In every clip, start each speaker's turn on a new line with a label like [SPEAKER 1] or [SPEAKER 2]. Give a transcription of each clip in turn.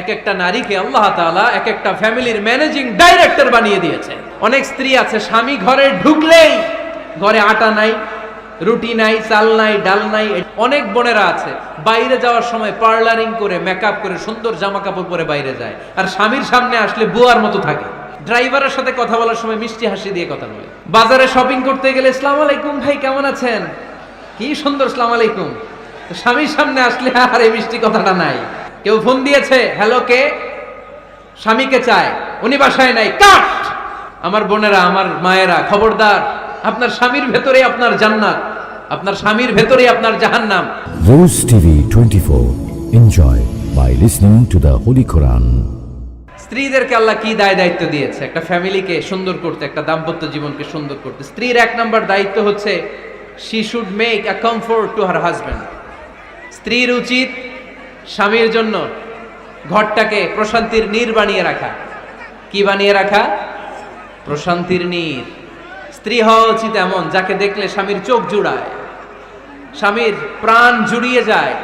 [SPEAKER 1] এক একটা নারীকে আল্লাহ তাআলা এক একটা ফ্যামিলির ম্যানেজিং ডাইরেক্টর বানিয়ে দিয়েছে। অনেক স্ত্রী আছে স্বামী ঘরে ঢুকলেই ঘরে আটা নাই, রুটি নাই, চাল নাই, ডাল নাই। অনেক বোনেরা আছে বাইরে যাওয়ার সময় পার্লারিং করে মেকআপ করে সুন্দর জামা কাপড় পরে বাইরে যায়, আর স্বামীর সামনে আসলে বুয়ার মতো থাকে। ড্রাইভারের সাথে কথা বলার সময় মিষ্টি হাসি দিয়ে কথা বলে। বাজারে শপিং করতে গেলে আসসালামু আলাইকুম ভাই কেমন আছেন, কি সুন্দর আসসালামু আলাইকুম। স্বামীর সামনে আসলে আর এই মিষ্টি কথাটা নাই। কেউ ফোন দিয়েছে, হ্যালো কে, স্বামীকে চায়, উনি বাসায় নাই, কাট। আমার বোনেরা, আমার মায়েরা, খবরদার, আপনার স্বামীর ভেতরে আপনার জান্নাত, আপনার স্বামীর ভেতরে আপনার জাহান্নাম।
[SPEAKER 2] Rose TV 24. Enjoy by listening to the Holy Quran.
[SPEAKER 1] স্ত্রীদেরকে আল্লাহ কি দায়িত্ব দিয়েছে একটা ফ্যামিলিকে সুন্দর করতে, একটা দাম্পত্য জীবনকে সুন্দর করতে। স্ত্রীর এক নম্বর দায়িত্ব হচ্ছে she should make a comfort to her husband. স্ত্রীর উচিত স্বামীর জন্য ঘরটাকে প্রশান্তির নীড় বানিয়ে রাখা। কি বানিয়ে রাখা? প্রশান্তির নীড়। স্ত্রী হওয়া উচিত এমন যাকে দেখলে স্বামীর চোখ জুড়ায়, স্বামীর প্রাণ জুড়িয়ে যায়,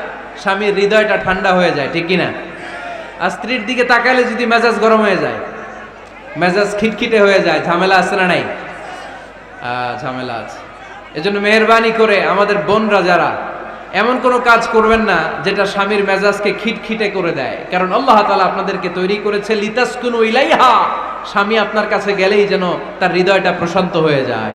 [SPEAKER 1] স্বামীর হৃদয়টা ঠান্ডা হয়ে যায়, ঠিক কিনা? আর স্ত্রীর দিকে তাকালে যদি মেজাজ গরম হয়ে যায়, মেজাজ খিটখিটে হয়ে যায়, ঝামেলা আছে না নাই? ঝামেলা আছে। এজন্য মেহেরবানি করে আমাদের বোনরা যারা এমন কোনো কাজ করবেন না যেটা স্বামীর মেজাজকে খিটখিটে করে দেয়, কারণ আল্লাহ তাআলা আপনাদেরকে তৈরি করেছে লিতাসকুনু ইলাইহা, স্বামী আপনার কাছে গেলেই যেন তার হৃদয়টা প্রশান্ত হয়ে যায়।